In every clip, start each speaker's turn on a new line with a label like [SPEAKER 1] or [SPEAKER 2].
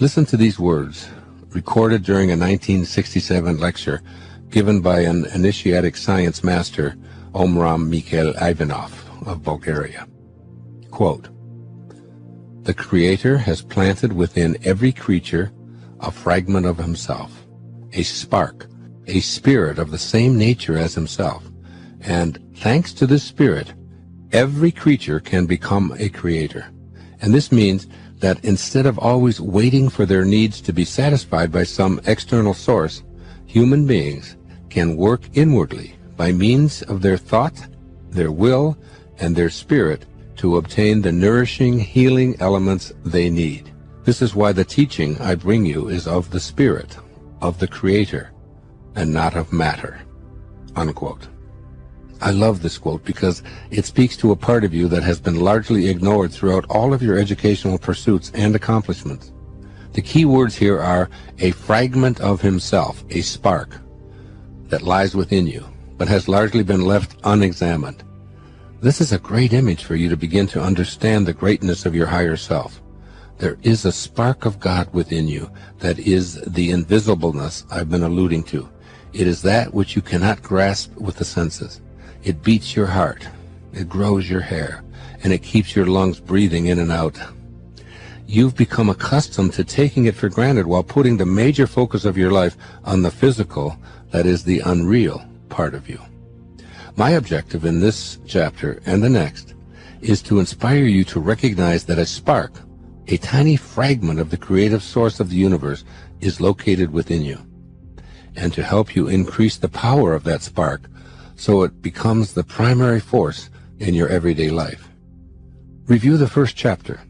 [SPEAKER 1] Listen to these words, recorded during a 1967 lecture given by an initiatic science master, Omram Mikhail Ivanov of Bulgaria. Quote, "The Creator has planted within every creature a fragment of himself, a spark, a spirit of the same nature as himself. And thanks to this spirit, every creature can become a creator. And this means that instead of always waiting for their needs to be satisfied by some external source, human beings can work inwardly by means of their thought, their will, and their spirit to obtain the nourishing, healing elements they need. This is why the teaching I bring you is of the Spirit, of the Creator, and not of matter." Unquote. I love this quote because it speaks to a part of you that has been largely ignored throughout all of your educational pursuits and accomplishments. The key words here are a fragment of himself, a spark that lies within you, but has largely been left unexamined. This is a great image for you to begin to understand the greatness of your higher self. There is a spark of God within you that is the invisibleness I've been alluding to. It is that which you cannot grasp with the senses. It beats your heart, it grows your hair, and it keeps your lungs breathing in and out. You've become accustomed to taking it for granted while putting the major focus of your life on the physical, that is the unreal part of you. My objective in this chapter and the next is to inspire you to recognize that a spark, a tiny fragment of the creative source of the universe, is located within you, and to help you increase the power of that spark so it becomes the primary force in your everyday life. Review the first chapter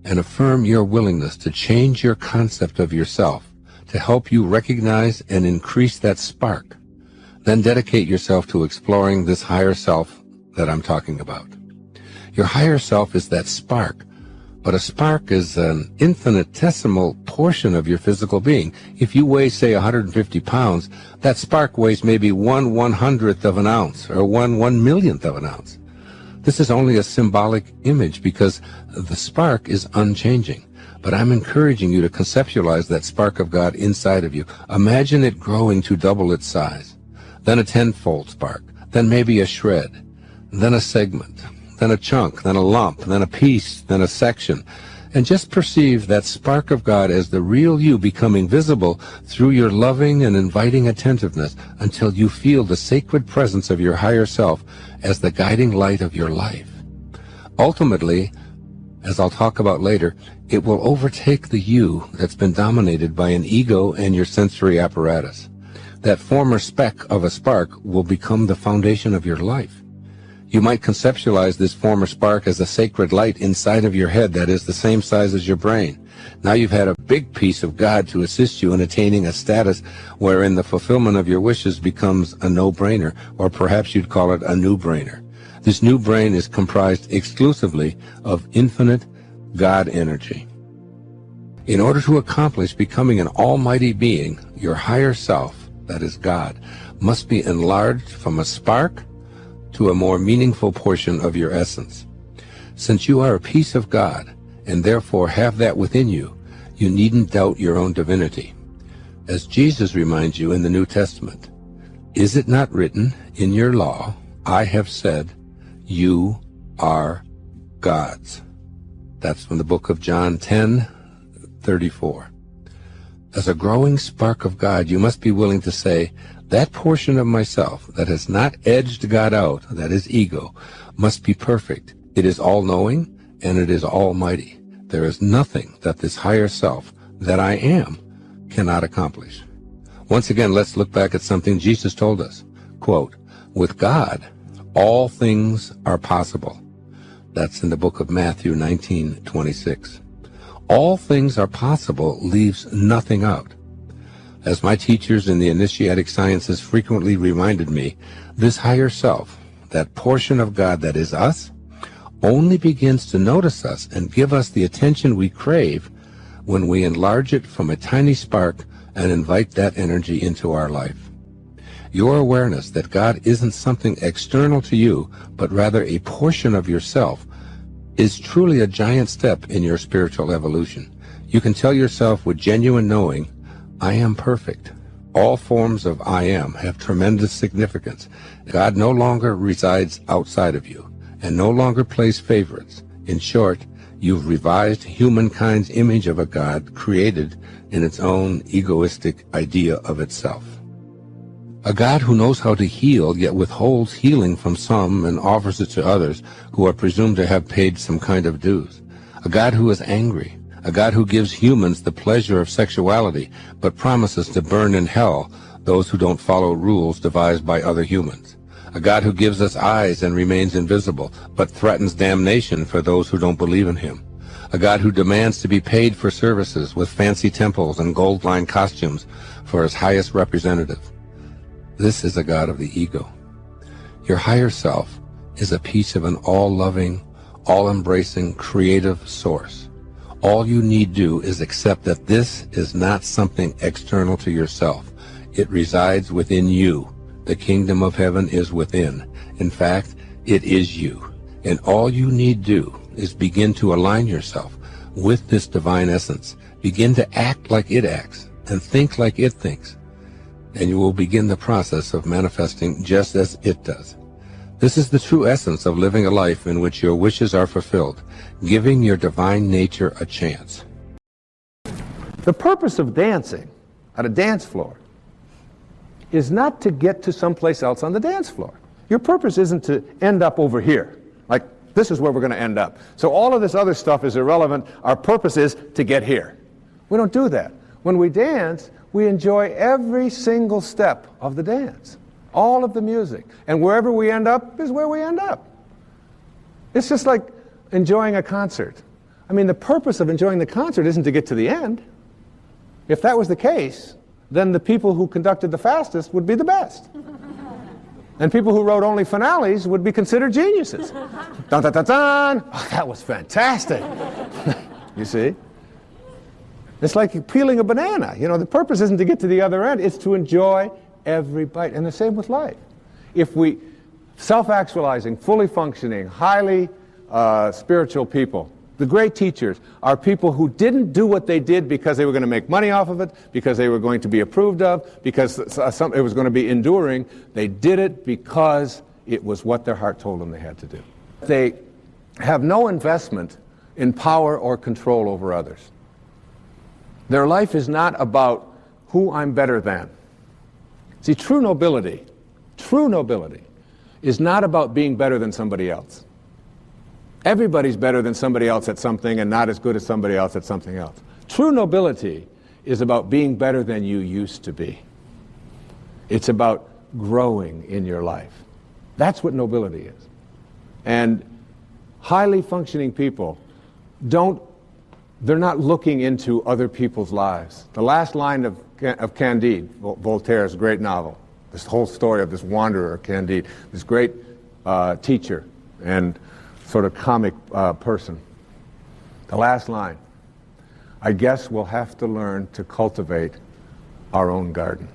[SPEAKER 1] and affirm your willingness to change your concept of yourself to help you recognize and increase that spark. Then dedicate yourself to exploring this higher self that I'm talking about. Your higher self is that spark, but a spark is an infinitesimal portion of your physical being. If you weigh, say, 150 pounds, that spark weighs maybe 1/100th of an ounce or 1/1,000,000th of an ounce. This is only a symbolic image because the spark is unchanging. But I'm encouraging you to conceptualize that spark of God inside of you. Imagine it growing to double its size, then a tenfold spark, then maybe a shred, then a segment, then a chunk, then a lump, then a piece, then a section. And just perceive that spark of God as the real you becoming visible through your loving and inviting attentiveness until you feel the sacred presence of your higher self as the guiding light of your life. Ultimately, as I'll talk about later, it will overtake the you that's been dominated by an ego and your sensory apparatus. That former speck of a spark will become the foundation of your life. You might conceptualize this former spark as a sacred light inside of your head that is the same size as your brain. Now you've had a big piece of God to assist you in attaining a status wherein the fulfillment of your wishes becomes a no-brainer, or perhaps you'd call it a new-brainer. This new brain is comprised exclusively of infinite God energy. In order to accomplish becoming an almighty being, your higher self, that is God, must be enlarged from a spark to a more meaningful portion of your essence. Since you are a piece of God, and therefore have that within you, you needn't doubt your own divinity. As Jesus reminds you in the New Testament, "Is it not written in your law, I have said, you are God's?" That's from the book of John 10:34. As a growing spark of God, you must be willing to say, that portion of myself that has not edged God out, that is ego, must be perfect. It is all-knowing and it is almighty. There is nothing that this higher self, that I am, cannot accomplish. Once again, let's look back at something Jesus told us. Quote, "With God, all things are possible." That's in the book of Matthew 19:26. All things are possible leaves nothing out. As my teachers in the initiatic sciences frequently reminded me, this higher self, that portion of God that is us, only begins to notice us and give us the attention we crave when we enlarge it from a tiny spark and invite that energy into our life. Your awareness that God isn't something external to you, but rather a portion of yourself, is truly a giant step in your spiritual evolution. You can tell yourself with genuine knowing, I am perfect. All forms of I am have tremendous significance. God no longer resides outside of you and no longer plays favorites. In short, you've revised humankind's image of a God created in its own egoistic idea of itself. A God who knows how to heal, yet withholds healing from some and offers it to others who are presumed to have paid some kind of dues. A God who is angry. A God who gives humans the pleasure of sexuality, but promises to burn in hell those who don't follow rules devised by other humans. A God who gives us eyes and remains invisible, but threatens damnation for those who don't believe in him. A God who demands to be paid for services with fancy temples and gold-lined costumes for his highest representative. This is a God of the ego. Your higher self is a piece of an all-loving, all-embracing, creative source. All you need do is accept that this is not something external to yourself. It resides within you. The kingdom of heaven is within. In fact, it is you. And all you need do is begin to align yourself with this divine essence. Begin to act like it acts and think like it thinks. And you will begin the process of manifesting just as it does. This is the true essence of living a life in which your wishes are fulfilled, giving your divine nature a chance.
[SPEAKER 2] The purpose of dancing at a dance floor is not to get to someplace else on the dance floor. Your purpose isn't to end up over here, like this is where we're going to end up. So all of this other stuff is irrelevant. Our purpose is to get here. We don't do that. When we dance, we enjoy every single step of the dance, all of the music. And wherever we end up is where we end up. It's just like enjoying a concert. I mean, the purpose of enjoying the concert isn't to get to the end. If that was the case, then the people who conducted the fastest would be the best. And people who wrote only finales would be considered geniuses. Dun, dun, dun, dun. Oh, that was fantastic. You see? It's like peeling a banana. You know, the purpose isn't to get to the other end. It's to enjoy every bite. And the same with life. If we, self-actualizing, fully functioning, highly spiritual people, the great teachers are people who didn't do what they did because they were going to make money off of it, because they were going to be approved of, because it was going to be enduring. They did it because it was what their heart told them they had to do. They have no investment in power or control over others. Their life is not about who I'm better than. See, true nobility is not about being better than somebody else. Everybody's better than somebody else at something and not as good as somebody else at something else. True nobility is about being better than you used to be. It's about growing in your life. That's what nobility is. And highly functioning people they're not looking into other people's lives. The last line of Candide, Voltaire's great novel, this whole story of this wanderer, Candide, this great teacher and sort of comic person. The last line, I guess we'll have to learn to cultivate our own garden.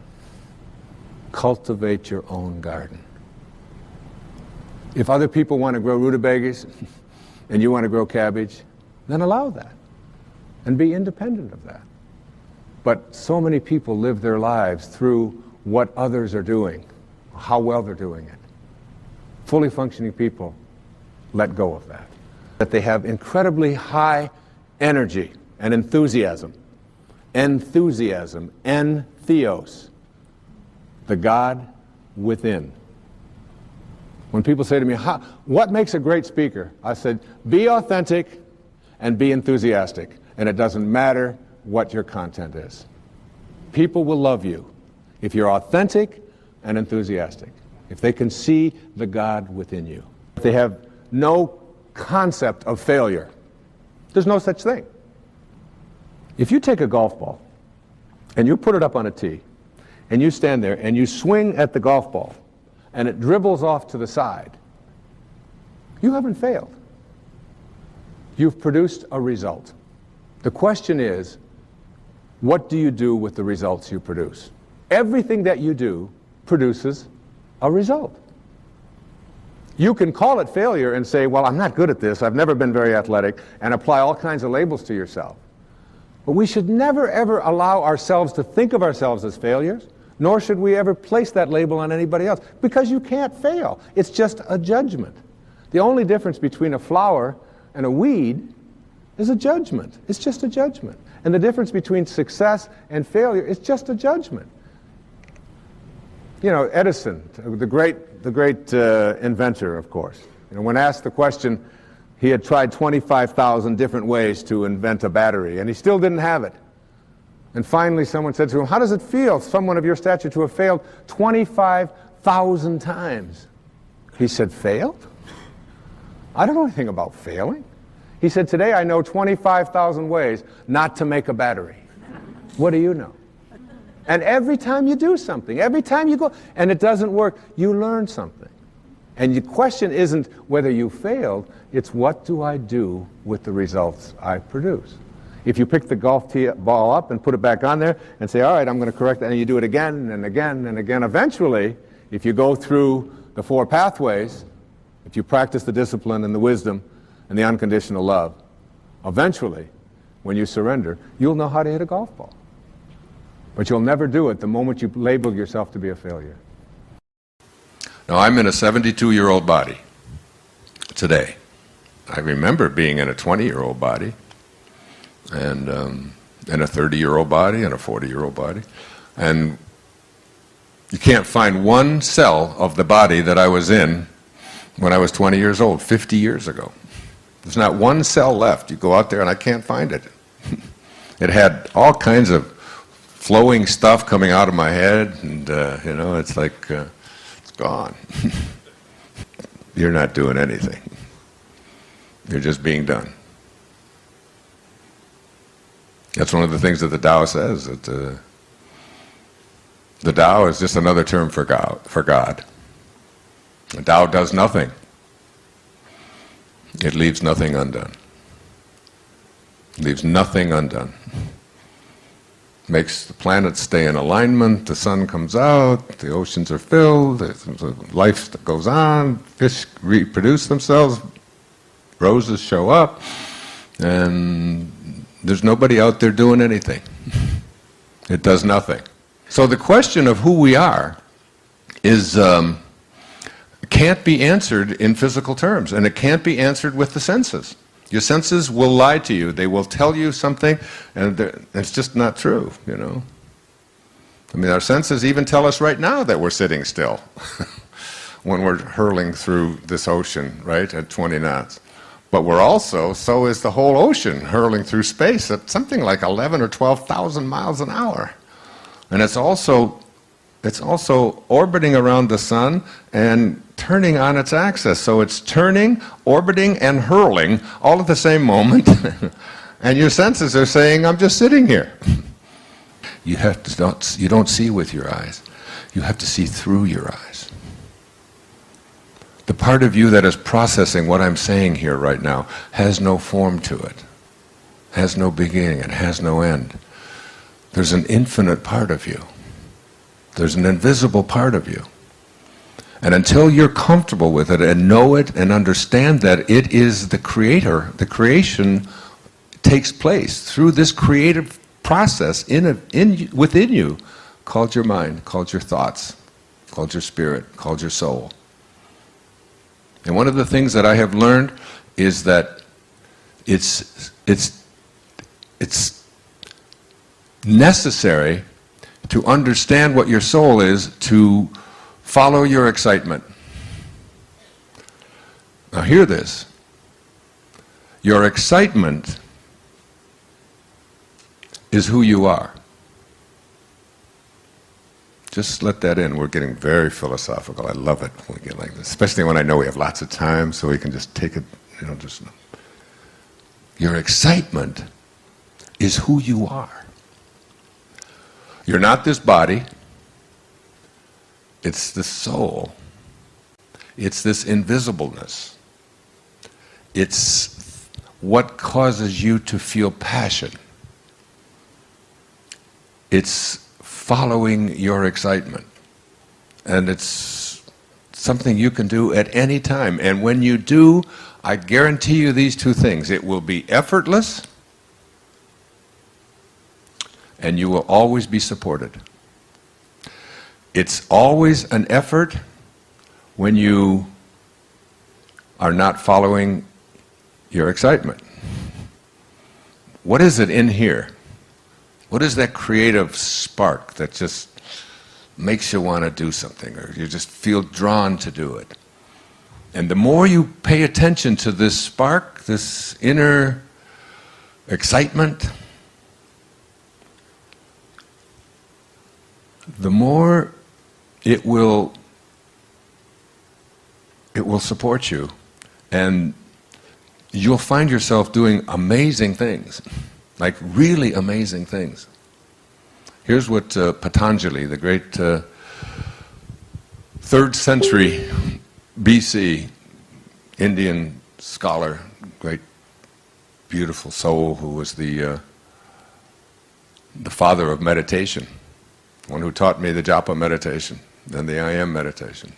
[SPEAKER 2] Cultivate your own garden. If other people want to grow rutabagas and you want to grow cabbage, then allow that and be independent of that. But so many people live their lives through what others are doing, how well they're doing it. Fully functioning people let go of that. That they have incredibly high energy and enthusiasm. Enthusiasm, entheos, the God within. When people say to me, what makes a great speaker? I said, be authentic and be enthusiastic. And it doesn't matter what your content is. People will love you if you're authentic and enthusiastic, if they can see the God within you. If they have no concept of failure, there's no such thing. If you take a golf ball and you put it up on a tee and you stand there and you swing at the golf ball and it dribbles off to the side, you haven't failed. You've produced a result. The question is, what do you do with the results you produce? Everything that you do produces a result. You can call it failure and say, well, I'm not good at this, I've never been very athletic, and apply all kinds of labels to yourself. But we should never ever allow ourselves to think of ourselves as failures, nor should we ever place that label on anybody else, because you can't fail. It's just a judgment. The only difference between a flower and a weed is a judgment. It's just a judgment. And the difference between success and failure is just a judgment. You know, Edison, the great inventor, of course. You know, when asked the question, he had tried 25,000 different ways to invent a battery, and he still didn't have it. And finally someone said to him, how does it feel, someone of your stature, to have failed 25,000 times? He said, failed? I don't know anything about failing. He said, today I know 25,000 ways not to make a battery. What do you know? And every time you do something, every time you go, and it doesn't work, you learn something. And the question isn't whether you failed, it's what do I do with the results I produce? If you pick the golf ball up and put it back on there and say, all right, I'm going to correct that, and you do it again and again and again, eventually, if you go through the 4 pathways, if you practice the discipline and the wisdom and the unconditional love, eventually, when you surrender, you'll know how to hit a golf ball. But you'll never do it the moment you label yourself to be a failure.
[SPEAKER 3] Now, I'm in a 72-year-old body today. I remember being in a 20-year-old body, and in a 30-year-old body, and a 40-year-old body. And you can't find one cell of the body that I was in when I was 20 years old, 50 years ago. There's not one cell left. You go out there and I can't find it. It had all kinds of flowing stuff coming out of my head, and you know, it's like, it's gone. You're not doing anything. You're just being done. That's one of the things that the Tao says, that the Tao is just another term for God. The Tao does nothing. It leaves nothing undone. It leaves nothing undone. Makes the planets stay in alignment, the sun comes out, the oceans are filled, the life that goes on, fish reproduce themselves, roses show up, and there's nobody out there doing anything. It does nothing. So the question of who we are is can't be answered in physical terms, and it can't be answered with the senses. Your senses will lie to you. They will tell you something, and it's just not true, you know. I mean, our senses even tell us right now that we're sitting still when we're hurling through this ocean, right, at 20 knots. But we're also, so is the whole ocean hurling through space at something like 11 or 12,000 miles an hour. And it's also orbiting around the sun and turning on its axis. So it's turning, orbiting, and hurling all at the same moment. And your senses are saying, I'm just sitting here. You don't see with your eyes. You have to see through your eyes. The part of you that is processing what I'm saying here right now has no form to it, has no beginning, it has no end. There's an infinite part of you. There's an invisible part of you. And until you're comfortable with it and know it and understand that it is the creator, the creation takes place through this creative process within you, called your mind, called your thoughts, called your spirit, called your soul. And one of the things that I have learned is that it's necessary to understand what your soul is to follow your excitement. Now hear this. Your excitement is who you are. Just let that in. We're getting very philosophical. I love it when we get like this, especially when I know we have lots of time, so we can just take it, you know, just... Your excitement is who you are. You're not this body. It's the soul. It's this invisibleness. It's what causes you to feel passion. It's following your excitement. And it's something you can do at any time. And when you do, I guarantee you these two things. It will be effortless and you will always be supported. It's always an effort when you are not following your excitement. What is it in here? What is that creative spark that just makes you want to do something, or you just feel drawn to do it? And the more you pay attention to this spark, this inner excitement, the more it will support you, and you'll find yourself doing amazing things, like really amazing things. Here's what Patanjali, the great 3rd century BC Indian scholar, great beautiful soul, who was the father of meditation, one who taught me the japa meditation and the I am meditation.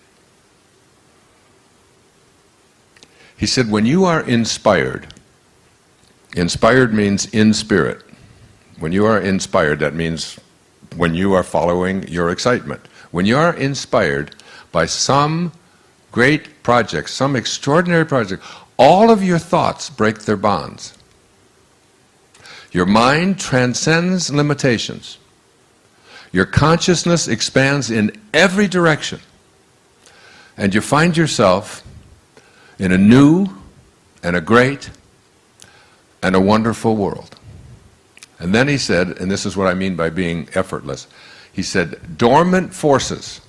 [SPEAKER 3] He said, when you are inspired means in spirit. When you are inspired, that means when you are following your excitement. When you are inspired by some great project, some extraordinary project, all of your thoughts break their bonds. Your mind transcends limitations. Your consciousness expands in every direction. And you find yourself in a new and a great and a wonderful world. And then he said, and this is what I mean by being effortless, he said, dormant forces,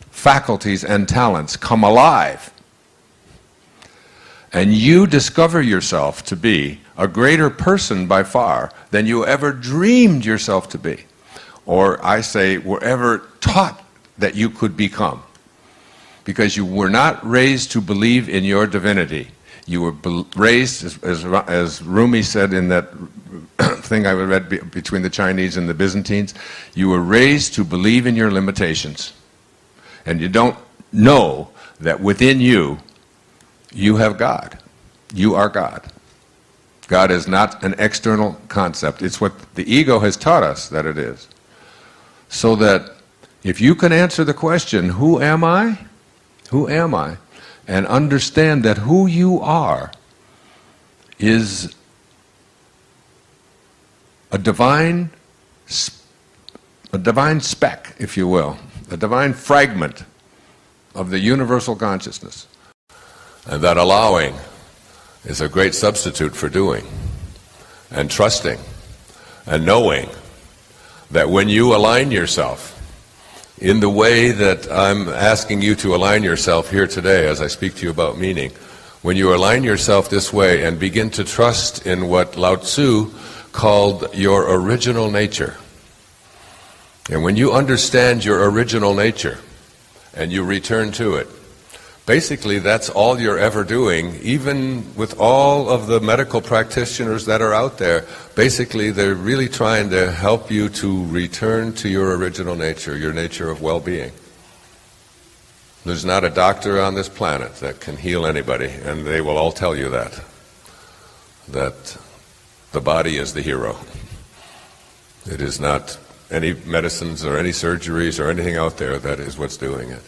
[SPEAKER 3] faculties and talents come alive, and you discover yourself to be a greater person by far than you ever dreamed yourself to be, or I say were ever taught that you could become, because you were not raised to believe in your divinity. You were raised, as Rumi said in that thing I read between the Chinese and the Byzantines, you were raised to believe in your limitations. And you don't know that within you, you have God. You are God. God is not an external concept. It's what the ego has taught us that it is. So that if you can answer the question, who am I? Who am I? And understand that who you are is a divine speck, if you will, a divine fragment of the universal consciousness. And that allowing is a great substitute for doing, and trusting, and knowing that when you align yourself in the way that I'm asking you to align yourself here today as I speak to you about meaning, when you align yourself this way and begin to trust in what Lao Tzu called your original nature, and when you understand your original nature and you return to it, basically that's all you're ever doing. Even with all of the medical practitioners that are out there, basically they're really trying to help you to return to your original nature, your nature of well-being. There's not a doctor on this planet that can heal anybody, and they will all tell you that the body is the hero. It is not any medicines or any surgeries or anything out there that is what's doing it.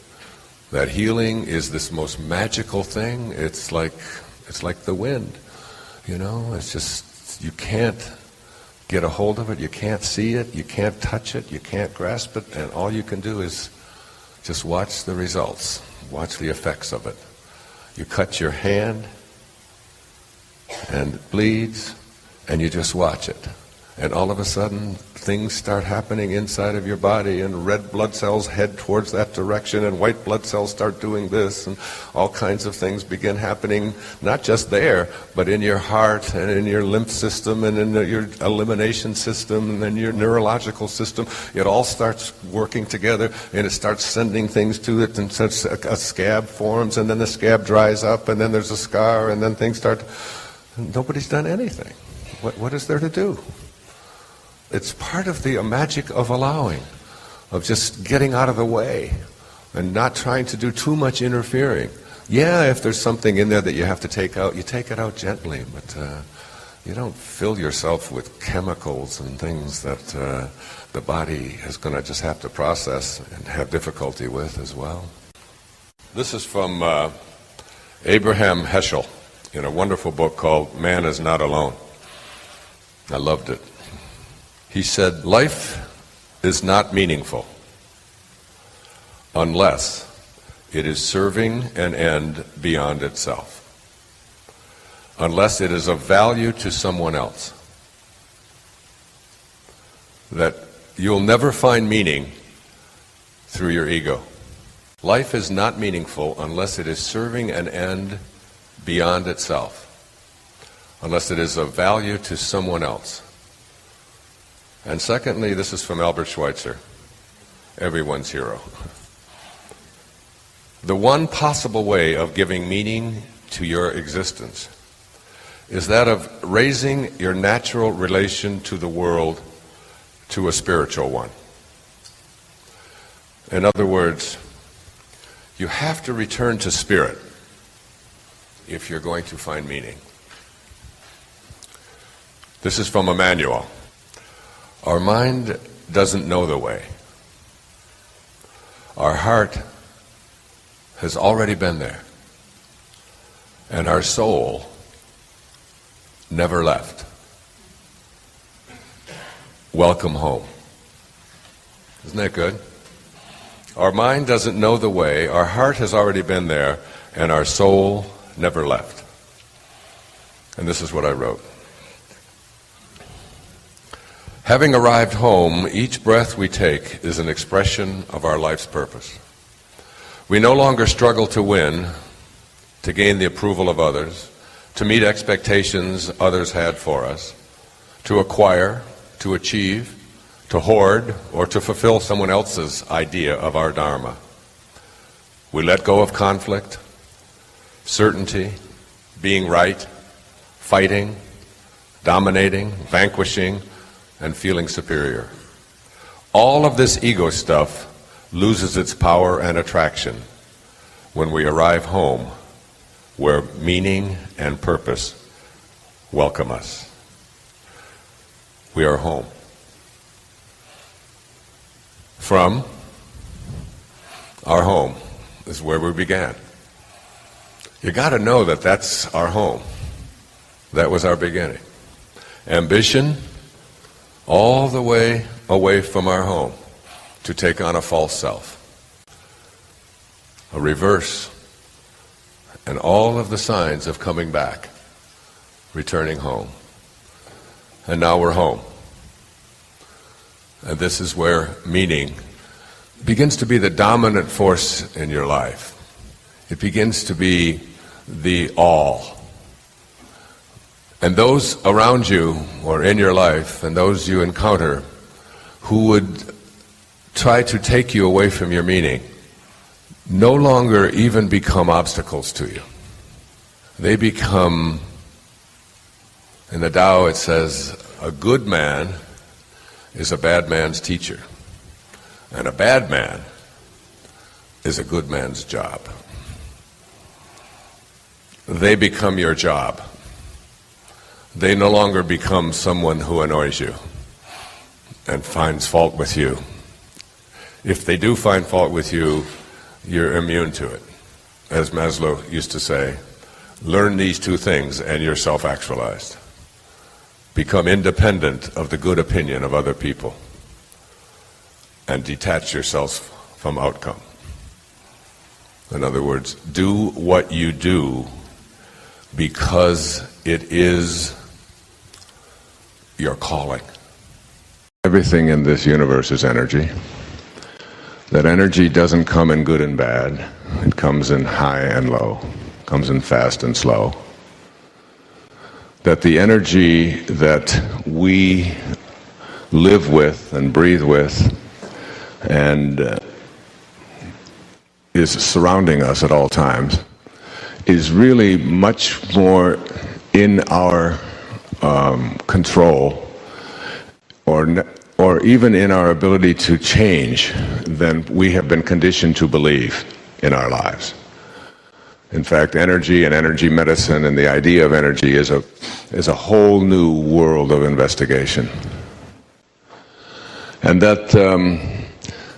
[SPEAKER 3] That healing is this most magical thing. It's like the wind, you know. It's just, you can't get a hold of it, you can't see it, you can't touch it, you can't grasp it, and all you can do is just watch the results, watch the effects of it. You cut your hand and it bleeds, and you just watch it. And all of a sudden, things start happening inside of your body, and red blood cells head towards that direction, and white blood cells start doing this, and all kinds of things begin happening, not just there, but in your heart, and in your lymph system, and in your elimination system, and then your neurological system. It all starts working together, and it starts sending things to it, and such a scab forms, and then the scab dries up, and then there's a scar, and then things start. Nobody's done anything. What is there to do? It's part of the magic of allowing, of just getting out of the way and not trying to do too much interfering. Yeah, if there's something in there that you have to take out, you take it out gently, but You don't fill yourself with chemicals and things that the body is going to just have to process and have difficulty with as well. This is from Abraham Heschel in a wonderful book called Man is Not Alone. I loved it. He said, life is not meaningful unless it is serving an end beyond itself, unless it is of value to someone else. That you'll never find meaning through your ego. Life is not meaningful unless it is serving an end beyond itself, unless it is of value to someone else. And secondly, this is from Albert Schweitzer, everyone's hero. The one possible way of giving meaning to your existence is that of raising your natural relation to the world to a spiritual one. In other words, you have to return to spirit if you're going to find meaning. This is from Emmanuel. Our mind doesn't know the way. Our heart has already been there. And our soul never left. Welcome home. Isn't that good? Our mind doesn't know the way, our heart has already been there, and our soul never left. And this is what I wrote. Having arrived home, each breath we take is an expression of our life's purpose. We no longer struggle to win, to gain the approval of others, to meet expectations others had for us, to acquire, to achieve, to hoard, or to fulfill someone else's idea of our dharma. We let go of conflict, certainty, being right, fighting, dominating, vanquishing, and feeling superior. All of this ego stuff loses its power and attraction when we arrive home where meaning and purpose welcome us. We are home. From our home is where we began. You got to know that that's our home. That was our beginning. Ambition, all the way away from our home to take on a false self. A reverse, and all of the signs of coming back, returning home. And now we're home. And this is where meaning begins to be the dominant force in your life. It begins to be the all. And those around you or in your life and those you encounter who would try to take you away from your meaning no longer even become obstacles to you. They become, in the Tao it says, a good man is a bad man's teacher, and a bad man is a good man's job. They become your job. They no longer become someone who annoys you and finds fault with you. If they do find fault with you, you're immune to it. As Maslow used to say, learn these two things and you're self-actualized. Become independent of the good opinion of other people and detach yourself from outcome. In other words, do what you do because it is your calling. Everything in this universe is energy. That energy doesn't come in good and bad. It comes in high and low. It comes in fast and slow. That the energy that we live with and breathe with and is surrounding us at all times is really much more in our control or even in our ability to change than we have been conditioned to believe in our lives. In fact, energy and energy medicine and the idea of energy is a whole new world of investigation. And that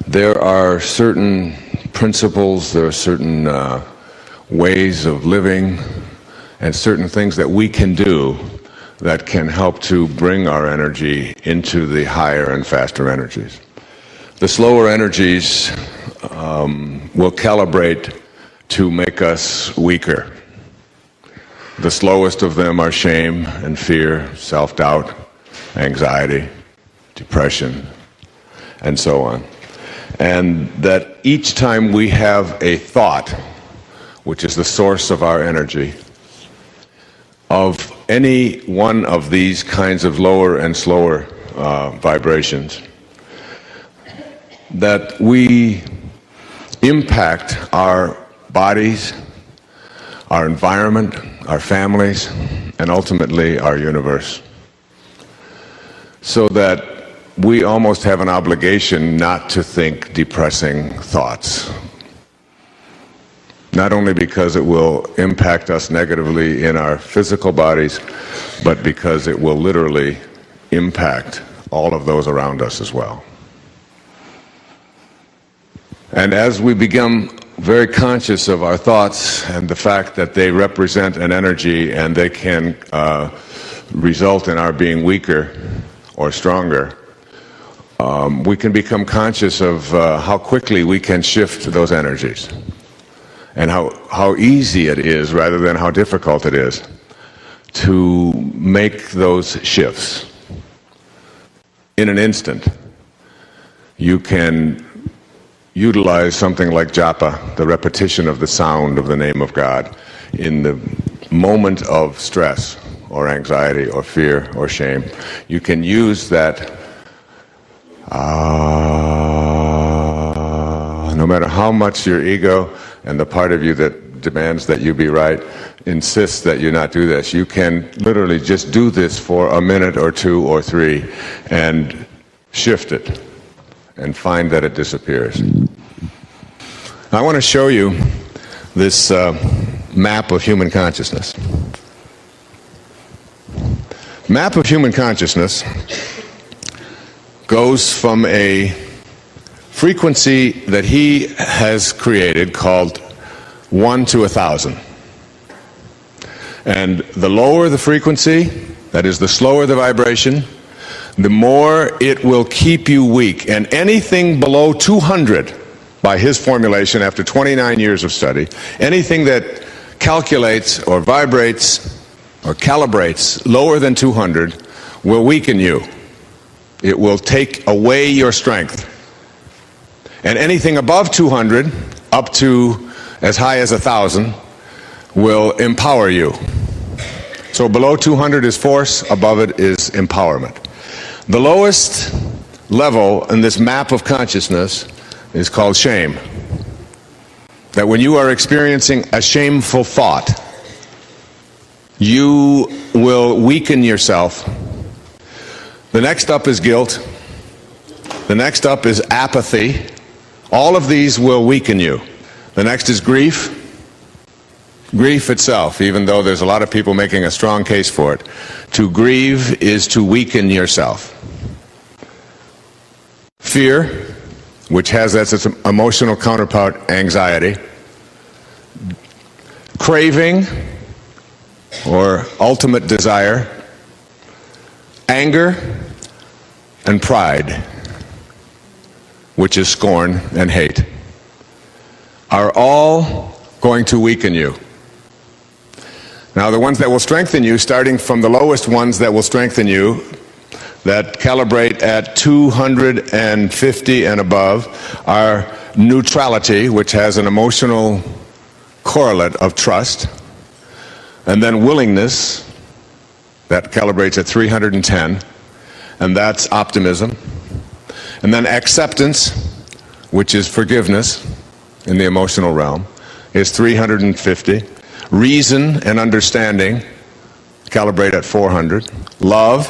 [SPEAKER 3] there are certain principles, there are certain ways of living, and certain things that we can do that can help to bring our energy into the higher and faster energies. The slower energies will calibrate to make us weaker. The slowest of them are shame and fear, self-doubt, anxiety, depression, and so on. And that each time we have a thought, which is the source of our energy, of any one of these kinds of lower and slower vibrations, that we impact our bodies, our environment, our families, and ultimately our universe. So that we almost have an obligation not to think depressing thoughts. Not only because it will impact us negatively in our physical bodies, but because it will literally impact all of those around us as well. And as we become very conscious of our thoughts and the fact that they represent an energy and they can result in our being weaker or stronger, we can become conscious of how quickly we can shift those energies and how easy it is rather than how difficult it is to make those shifts. In an instant, you can utilize something like japa, the repetition of the sound of the name of God, in the moment of stress or anxiety or fear or shame. You can use that no matter how much your ego and the part of you that demands that you be right insists that you not do this. You can literally just do this for a minute or two or three and shift it and find that it disappears. I want to show you this map of human consciousness. Map of human consciousness goes from a frequency that he has created called 1 to 1,000. And the lower the frequency, that is the slower the vibration, the more it will keep you weak. And anything below 200, by his formulation after 29 years of study, anything that calculates or vibrates or calibrates lower than 200 will weaken you. It will take away your strength. And anything above 200, up to as high as 1,000, will empower you. So below 200 is force, above it is empowerment. The lowest level in this map of consciousness is called shame. That when you are experiencing a shameful thought, you will weaken yourself. The next up is guilt. The next up is apathy. All of these will weaken you. The next is grief. Grief itself, even though there's a lot of people making a strong case for it. To grieve is to weaken yourself. Fear, which has as its emotional counterpart anxiety. Craving, or ultimate desire. Anger, and pride, which is scorn and hate, are all going to weaken you. Now, the ones that will strengthen you, starting from the lowest ones that will strengthen you, that calibrate at 250 and above, are neutrality, which has an emotional correlate of trust, and then willingness, that calibrates at 310, and that's optimism, and then acceptance, which is forgiveness in the emotional realm, is 350. Reason and understanding calibrate at 400. Love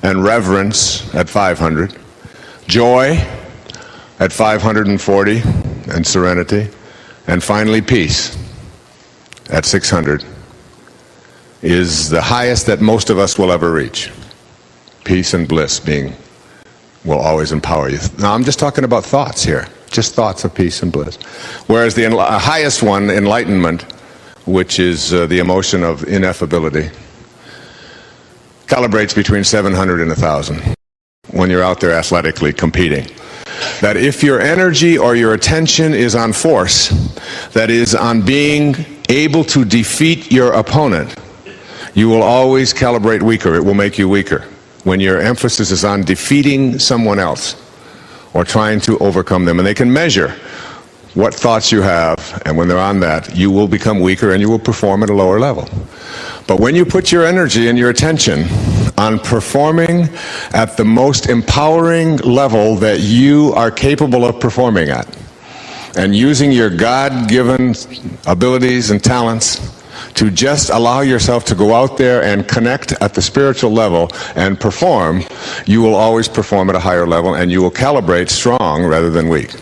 [SPEAKER 3] and reverence at 500. Joy at 540, and serenity. And finally, peace at 600 is the highest that most of us will ever reach. Peace and bliss will always empower you. Now I'm just talking about thoughts here, just thoughts of peace and bliss. Whereas the highest one, enlightenment, which is the emotion of ineffability, calibrates between 700 and 1,000 when you're out there athletically competing. That if your energy or your attention is on force, that is on being able to defeat your opponent, you will always calibrate weaker. It will make you weaker. When your emphasis is on defeating someone else or trying to overcome them, and they can measure what thoughts you have, and when they're on that, you will become weaker and you will perform at a lower level. But when you put your energy and your attention on performing at the most empowering level that you are capable of performing at, and using your God-given abilities and talents to just allow yourself to go out there and connect at the spiritual level and perform, you will always perform at a higher level, and you will calibrate strong rather than weak.